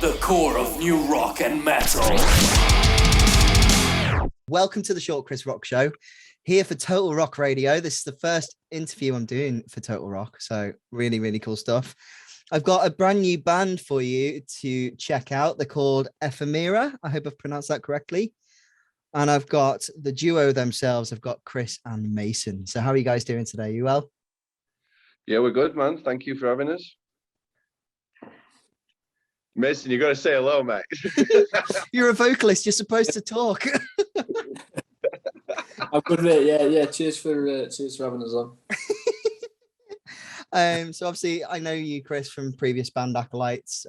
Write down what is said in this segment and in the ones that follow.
the core of new rock and metal. Welcome to the Short Chris Rock Show, here for Total Rock Radio. This is the first interview I'm doing for Total Rock, so really, really cool stuff. I've got a brand new band for you to check out. They're called Ephemera. I hope I've pronounced that correctly. And I've got the duo themselves. I've got Chris and Mason. So how are you guys doing today? You well? Yeah, we're good, man. Thank you for having us. Mason, you got to say hello, mate. You're a vocalist. You're supposed to talk. I'm good, mate. Yeah. Cheers for having us on. So obviously, I know you, Chris, from previous band Acolytes.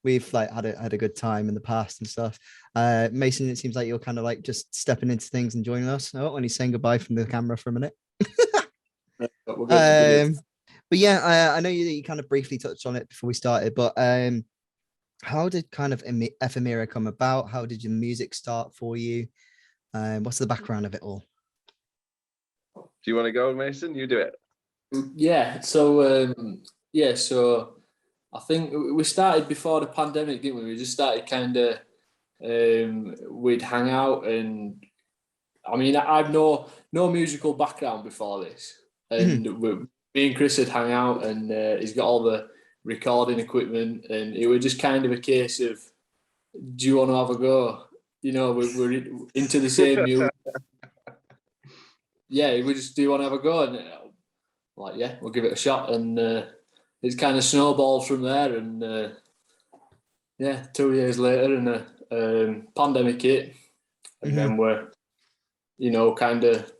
We've had a good time in the past and stuff. Mason, it seems like you're kind of like just stepping into things and joining us. Oh, and he's saying goodbye from the camera for a minute. But yeah, I know you kind of briefly touched on it before we started, but how did kind of Ephemera come about? How did your music start for you? What's the background of it all? Do you want to go, Mason? You do it. Yeah. So I think we started before the pandemic, didn't we? We just started kind of we'd hang out, and I mean, I've no musical background before this, and me and Chris would hang out, and he's got all the recording equipment, and it was just kind of a case of, do you want to have a go? You know, we're into the same music. Yeah, we just, do you want to have a go? And like, yeah, we'll give it a shot, and it's kind of snowballed from there. And 2 years later, and pandemic hit, and then we're, kind of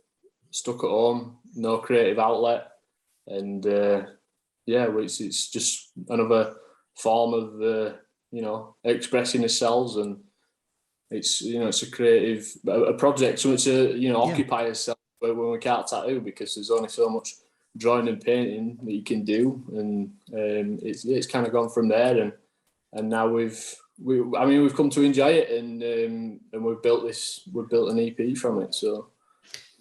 stuck at home, no creative outlet, and it's just another form of expressing ourselves, and it's it's a creative project, something to occupy yourself when we can't tattoo, because there's only so much drawing and painting that you can do, and it's kind of gone from there, and now we've come to enjoy it, and we've built an EP from it. So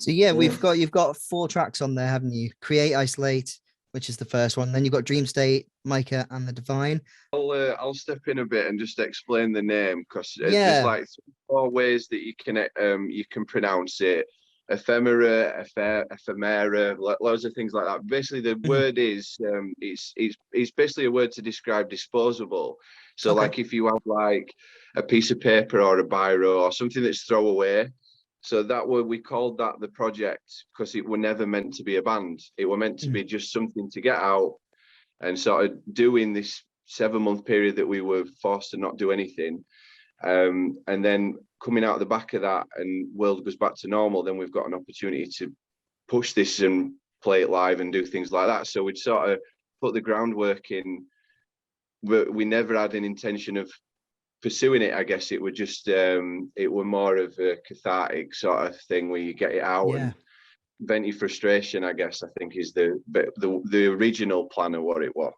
yeah, you've got 4 tracks on there, haven't you? Create, Isolate, which is the first one. Then you've got Dream State, Micah, and The Divine. I'll step in a bit and just explain the name, because there's like 4 ways that you can pronounce it. Ephemera, ephemera, loads of things like that. Basically, the word is it's basically a word to describe disposable. So like if you have like a piece of paper or a biro or something that's throwaway. So that we called that the project, because it were never meant to be a band. It were meant to be just something to get out and sort of doing this 7-month period that we were forced to not do anything. And then coming out the back of that and world goes back to normal, then we've got an opportunity to push this and play it live and do things like that. So we'd sort of put the groundwork in. We never had an intention of pursuing it. I guess it were just it were more of a cathartic sort of thing where you get it out and vent your frustration, I guess, I think is the original plan of what it was.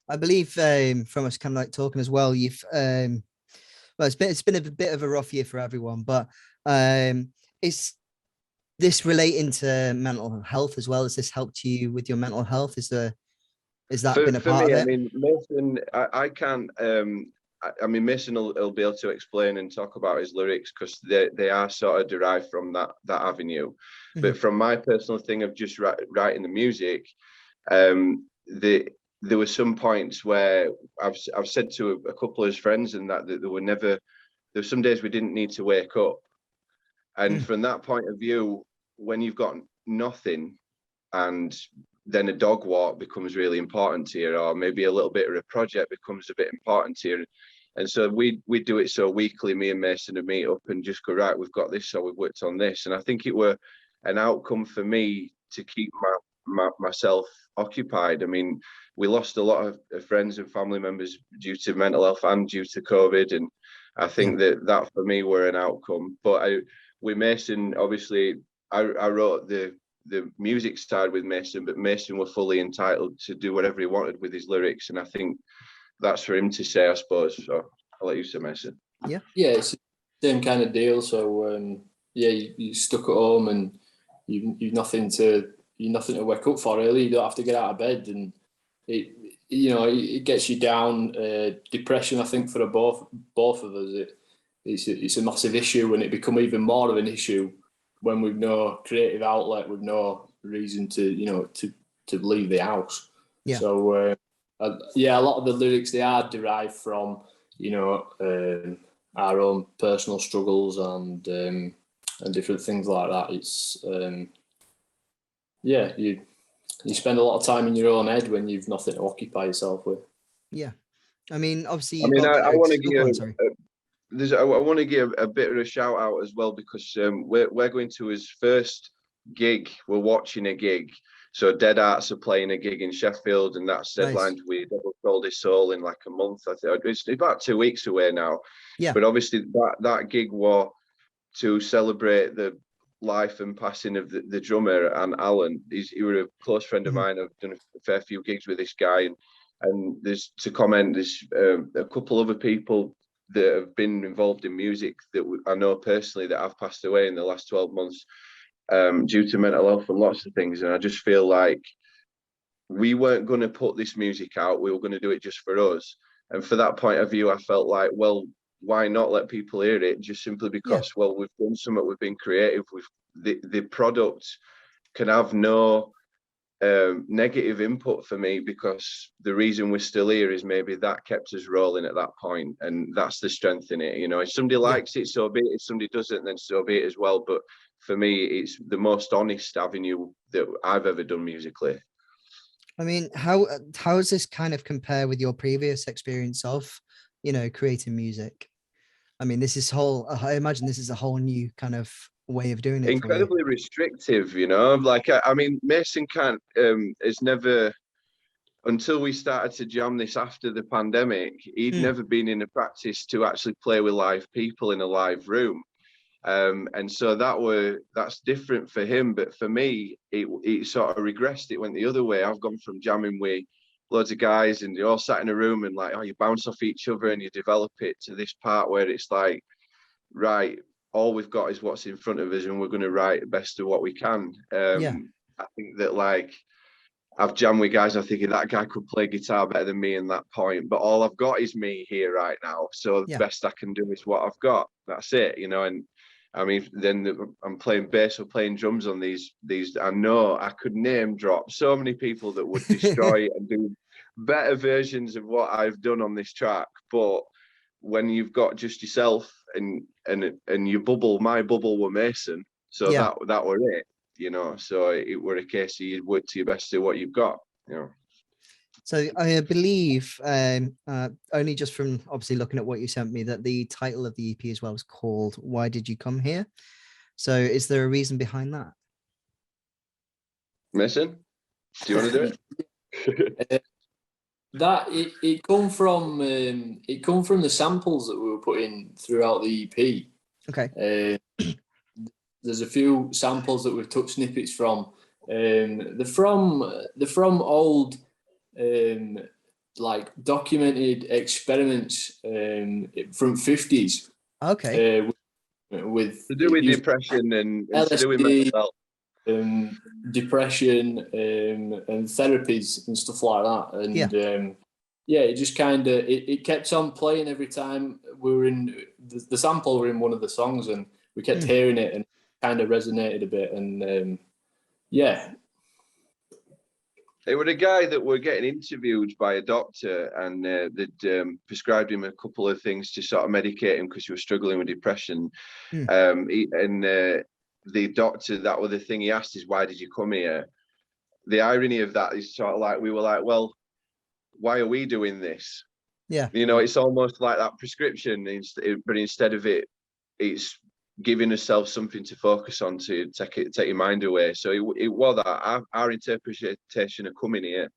I believe from us kind of like talking as well, you've it's been a bit of a rough year for everyone, but is this relating to mental health as well? Has this helped you with your mental health? Is that been a part of it? I mean, Mason, I can't. I mean, Mason will be able to explain and talk about his lyrics, because they are sort of derived from that avenue. But from my personal thing of just writing the music, there were some points where I've said to a couple of his friends and that there were some days we didn't need to wake up. And from that point of view, when you've got nothing and then a dog walk becomes really important to you, or maybe a little bit of a project becomes a bit important to you. And so we do it so weekly, me and Mason would meet up and just go, right, we've got this, so we've worked on this. And I think it were an outcome for me to keep myself occupied. I mean, we lost a lot of friends and family members due to mental health and due to COVID. And I think that for me were an outcome. But with Mason, obviously, I wrote the music side with Mason, but Mason were fully entitled to do whatever he wanted with his lyrics. And I think that's for him to say, I suppose. So I'll let you say, Mason. Yeah, it's the same kind of deal. So you stuck at home and you've nothing to wake up for, really. You don't have to get out of bed, and it gets you down. Depression, I think, for both of us, it's a massive issue, and it become even more of an issue when we've no creative outlet, with no reason to leave the house. Yeah. So a lot of the lyrics, they are derived from our own personal struggles and different things like that. It's you spend a lot of time in your own head when you've nothing to occupy yourself with. Yeah, I mean, obviously, I want to give. I want to give a bit of a shout out as well, because we're going to his first gig. We're watching a gig. So Dead Arts are playing a gig in Sheffield, and that's deadlined with Double Sold His Soul in like a month. I think it's about 2 weeks away now. Yeah. But obviously that gig was to celebrate the life and passing of the drummer, and Alan. He was a close friend of mine. I've done a fair few gigs with this guy, and there's a couple other people that have been involved in music that I know personally that have passed away in the last 12 months due to mental health and lots of things. And I just feel like we weren't going to put this music out. We were going to do it just for us. And for that point of view, I felt like, well, why not let people hear it? Just simply because, well, we've done something, we've been creative. The product can have no negative input for me, because the reason we're still here is maybe that kept us rolling at that point, and that's the strength in it. If somebody likes it, so be it. If somebody doesn't, then so be it as well. But for me, it's the most honest avenue that I've ever done musically. I mean, how does this kind of compare with your previous experience of, creating music? I mean, I imagine this is a whole new kind of way of doing it. Incredibly restrictive, like, I mean, Mason can't, has never, until we started to jam this after the pandemic, he'd never been in a practice to actually play with live people in a live room. And so that's different for him. But for me, it sort of regressed. It went the other way. I've gone from jamming with loads of guys and you're all sat in a room and like, you bounce off each other and you develop it, to this part where it's like, right, all we've got is what's in front of us and we're going to write the best of what we can. I think that, like, I've jammed with guys, I'm thinking that guy could play guitar better than me in that point, but all I've got is me here right now. So the best I can do is what I've got. That's it, and I mean, then I'm playing bass or playing drums on these. I know I could name drop so many people that would destroy and do better versions of what I've done on this track. But when you've got just yourself and your bubble, my bubble were Mason, so that were it, So it were a case of you'd work to your best to what you've got, So I believe, only just from obviously looking at what you sent me, that the title of the EP as well is called "Why Did You Come Here?" So is there a reason behind that? Mason, do you want to do it? That it come from the samples that we were putting throughout the EP. Okay. There's a few samples that we've took snippets from. They're from old like documented experiments from 50s. Okay. With to do with depression and to do with mental health. Depression and therapies and stuff like that, and it just kind of it kept on playing every time we were in the sample were in one of the songs, and we kept hearing it, and it kind of resonated a bit, and It was a guy that were getting interviewed by a doctor, and they'd prescribed him a couple of things to sort of medicate him because he was struggling with depression. The doctor, that was the thing he asked, is, why did you come here? The irony of that is sort of like, we were like, well, why are we doing this? Yeah. It's almost like that prescription, but instead of it's giving yourself something to focus on, to take your mind away. So it was that our interpretation of coming here,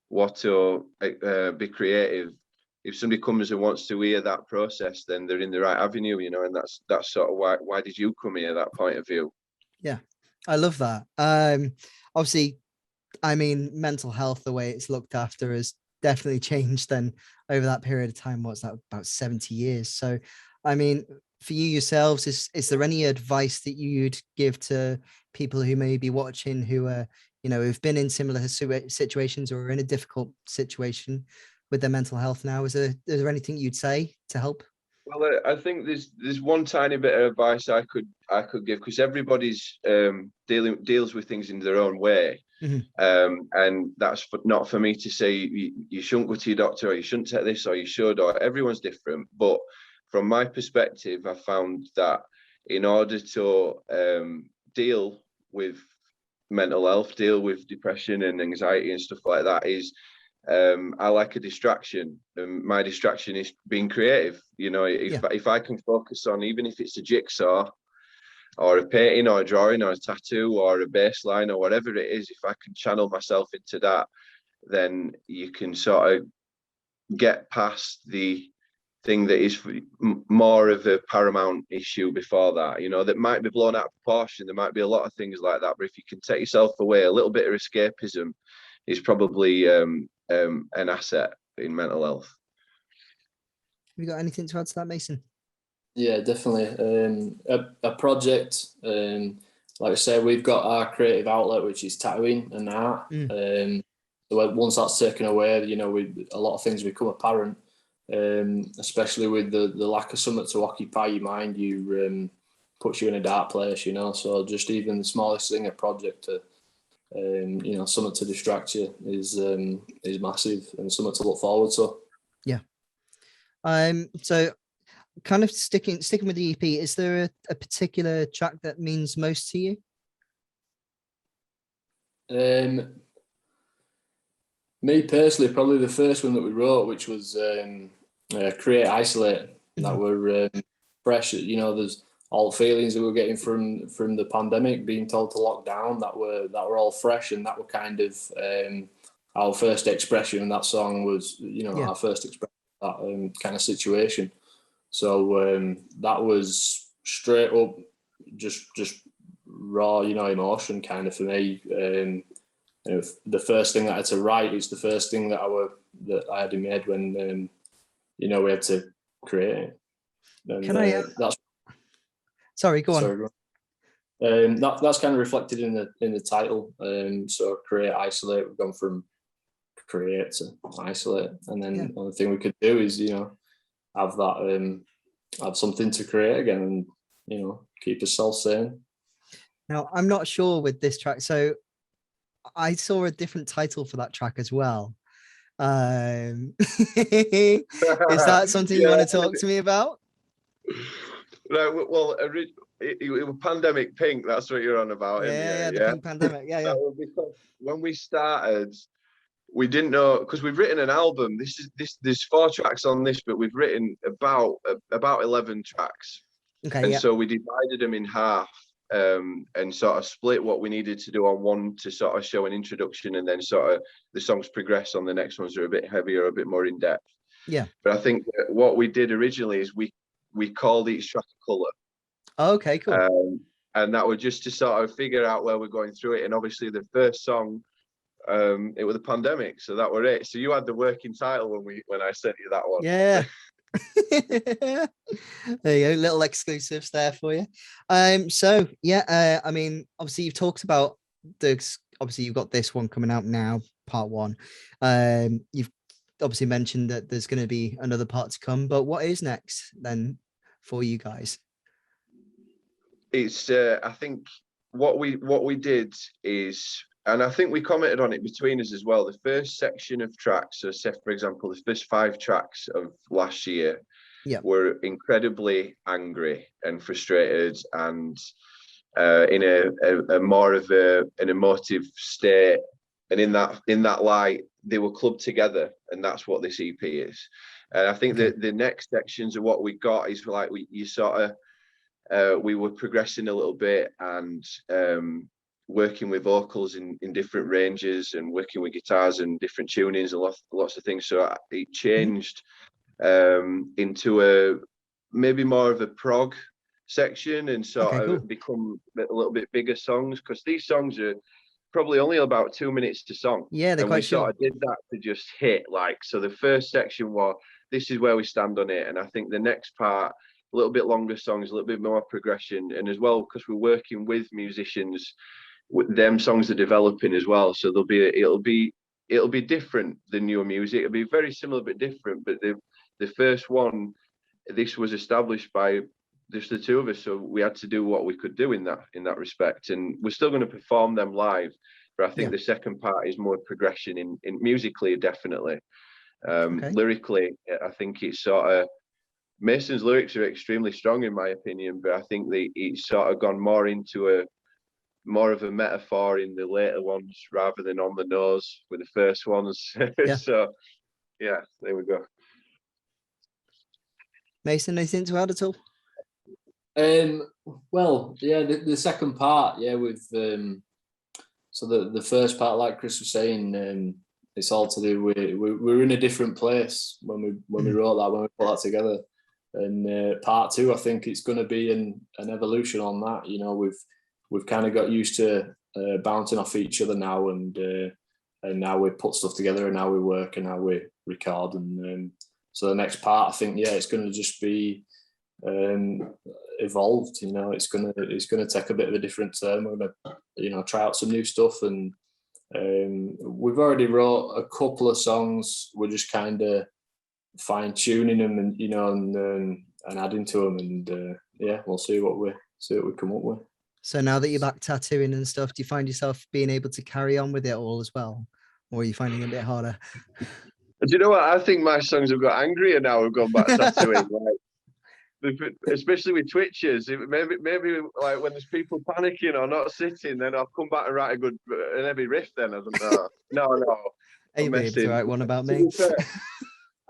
what to be creative. If somebody comes and wants to hear that process, then they're in the right avenue, and that's sort of why did you come here, that point of view. Yeah, I love that. Obviously, I mean, mental health, the way it's looked after, has definitely changed then over that period of time. What's that, about 70 years? So, I mean, for you yourselves, is there any advice that you'd give to people who may be watching, who are who've been in similar situations or are in a difficult situation with their mental health now? Is there anything you'd say to help? Well, I think there's one tiny bit of advice I could give, because everybody's deals with things in their own way. And that's not for me to say you shouldn't go to your doctor, or you shouldn't take this, or you should, or everyone's different. But from my perspective, I found that in order to deal with mental health, deal with depression and anxiety and stuff like that, is I like a distraction, and my distraction is being creative. If I can focus on, even if it's a jigsaw or a painting or a drawing or a tattoo or a bass line or whatever it is, if I can channel myself into that, then you can sort of get past the thing that is more of a paramount issue before that, that might be blown out of proportion. There might be a lot of things like that, but if you can take yourself away, a little bit of escapism is probably an asset in mental health. Have you got anything to add to that, Mason? Yeah, definitely. A project, like I said, we've got our creative outlet, which is tattooing and art. So once that's taken away, a lot of things become apparent, especially with the lack of something to occupy your mind. You puts you in a dark place, So just even the smallest thing, a project to, something to distract you is massive, and something to look forward to. Yeah. So kind of sticking with the EP, is there a particular track that means most to you? Me personally, probably the first one that we wrote, which was Create, Isolate. That were fresh. There's all the feelings that we're getting from the pandemic, being told to lock down, that were all fresh, and that were kind of our first expression. And that song was, our first expression of that kind of situation. So that was straight up, just raw, emotion kind of for me. The first thing that I had to write is the first thing that I had in my head when we had to create it. And, Can I? That's sorry, go on. Sorry, go on. That's kind of reflected in the title. So create, isolate. We've gone from create to isolate, and then the only thing we could do is have that have something to create again, and keep yourself sane. Now, I'm not sure with this track, so I saw a different title for that track as well. Is that something you want to talk to me about? No, well, it was Pandemic Pink. That's what you're on about. The Pink Pandemic. Yeah. That was because when we started, we didn't know, because we've written an album. There's 4 tracks on this, but we've written about 11 tracks. Okay. And so we divided them in half, and sort of split what we needed to do on one to sort of show an introduction, and then sort of the songs progress on the next ones are a bit heavier, a bit more in depth. Yeah. But I think what we did originally is we called each track a colour. Okay, cool. And that was just to sort of figure out where we're going through it. And obviously the first song, it was the pandemic, so that were it. So you had the working title when I sent you that one. Yeah. There you go, little exclusives there for you. So yeah, I mean, obviously you've talked about obviously you've got this one coming out now, part 1. You've obviously mentioned that there's going to be another part to come, but what is next then for you guys? It's I think what we did is, and I think we commented on it between us as well, the first section of tracks, so say for example the first 5 tracks of last year were incredibly angry and frustrated, and in a more of an emotive state, and in that light they were clubbed together, and that's what this EP is. And I think that the next sections of what we got is like we were progressing a little bit, and working with vocals in different ranges, and working with guitars and different tunings and lots of things. So it changed into a maybe more of a prog section, and sort of become a little bit bigger songs, because these songs are probably only about 2 minutes to song. Yeah, they're quite short. Sort of did that to just hit, like, so the first section was, this is where we stand on it, and I think the next part, a little bit longer songs, a little bit more progression, and as well because we're working with musicians them songs are developing as well. So it'll be different than your music. It'll be very similar but different. But the first one, this was established by just the two of us, so we had to do what we could do in that respect. And we're still going to perform them live, but I think the second part is more progression in musically, definitely. Lyrically, I think it's sort of, Mason's lyrics are extremely strong in my opinion, but I think it's sort of gone more into more of a metaphor in the later ones rather than on the nose with the first ones. So yeah, there we go. Mason, anything to add at all? Well, yeah, the second part, with so the first part, like Chris was saying, it's all to do with we're in a different place when we wrote that, when we put that together. And part two, I think it's going to be an evolution on that. You know, we've kind of got used to bouncing off each other now, and now we put stuff together, and now we work, and now we record, and so the next part, I think, it's going to just be evolved. You know, it's going to take a bit of a different turn. We're going to, try out some new stuff, and we've already wrote a couple of songs. We're just kind of fine tuning them, and and adding to them, and we'll see what we come up with. So now that you're back tattooing and stuff, do you find yourself being able to carry on with it all as well, or are you finding it a bit harder? Do you know what? I think my songs have got angrier now. We've gone back tattooing, especially with twitches. Maybe like when there's people panicking or not sitting, then I'll come back and write an heavy riff. Then I don't know. No. Hey, babe, to write one about me.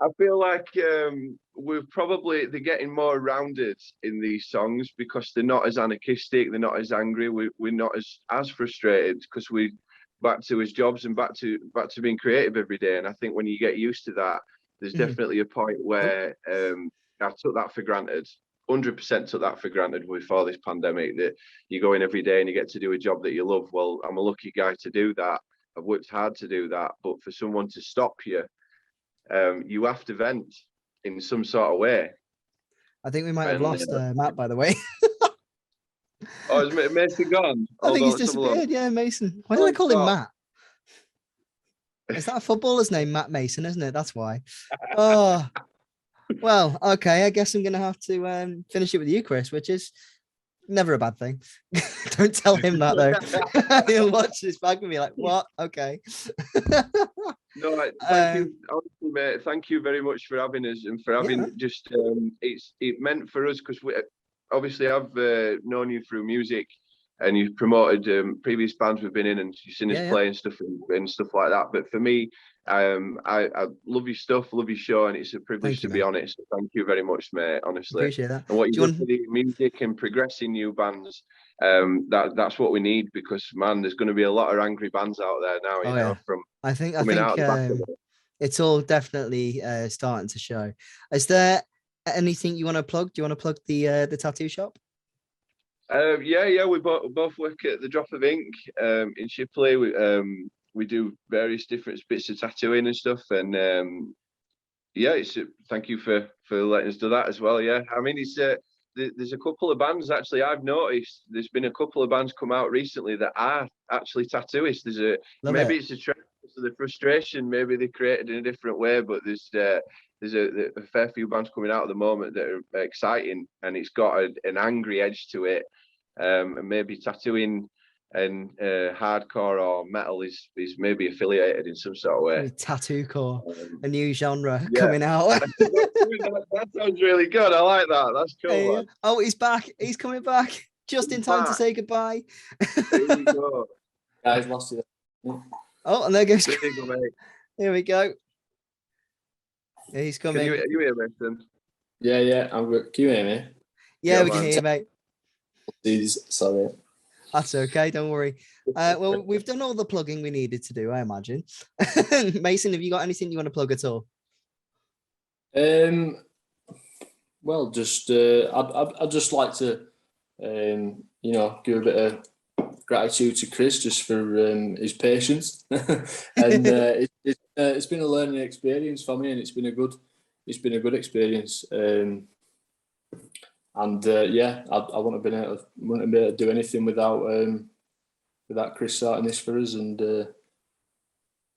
I feel like they're getting more rounded in these songs because they're not as anarchistic, they're not as angry, we're not as frustrated because we back to his jobs and back to being creative every day. And I think when you get used to that, there's definitely a point where I took that for granted. 100% took that for granted before this pandemic, that you go in every day and you get to do a job that you love. Well, I'm a lucky guy to do that. I've worked hard to do that, but for someone to stop you, you have to vent in some sort of way. I think we might have lost Matt, by the way. Oh, is Mason gone? I think he's disappeared. Yeah, Mason. Why do I call him Matt? Is that a footballer's name, Matt Mason, isn't it? That's why. Oh, well, okay. I guess I'm going to have to finish it with you, Chris, which is never a bad thing. Don't tell him that, though. He'll watch this back and be like, what? Okay. No, thank you, honestly, mate. Thank you very much for having us and for having it meant for us because obviously I've known you through music and you've promoted previous bands we've been in and you've seen us play and stuff like that. But for me, I love your stuff, love your show, and it's a privilege to be on it. So thank you very much, mate. Honestly, appreciate that. And what you do for the music and progressing new bands, that's what we need because man, there's going to be a lot of angry bands out there now. You know, from I think it's all definitely starting to show. Is there anything you want to plug? Do you want to plug the tattoo shop? We both work at the Drop of Ink in Shipley. We do various different bits of tattooing and stuff, and thank you for letting us do that as well. Yeah, I mean, it's there's a couple of bands actually I've noticed. There's been a couple of bands come out recently that are actually tattooists. It's a trend. So the frustration, maybe they created in a different way, but there's a fair few bands coming out at the moment that are exciting, and it's got an angry edge to it. And maybe tattooing and hardcore or metal is maybe affiliated in some sort of way. Tattoo core, a new genre coming out. that sounds really good. I like that. That's cool. Hey, oh, he's back. He's coming back just in time to say goodbye. Here we go. Guys, lost it. Oh, and there goes. Here we go. Yeah, he's coming. Can you hear me, Mason? Yeah, I'm good. Can you hear me? Yeah, we can hear you, mate. Sorry. That's okay, don't worry. Well, we've done all the plugging we needed to do, I imagine. Mason, have you got anything you want to plug at all? Well, just I'd just like to give a bit of gratitude to Chris just for his patience, and it's been a learning experience for me, and it's been a good experience. I wouldn't have been able to do anything without that Chris sorting this for us, and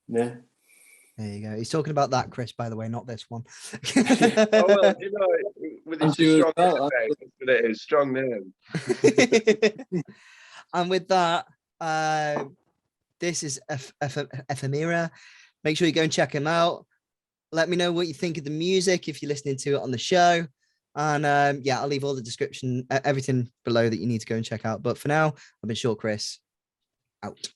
yeah. There you go. He's talking about that, Chris, by the way, not this one. Oh well, you know, with his strong name, it is strong name. And with that, this is Ephemera. Make sure you go and check him out. Let me know what you think of the music if you're listening to it on the show. And yeah, I'll leave all the description, everything below that you need to go and check out. But for now, I've been Short Chris, out.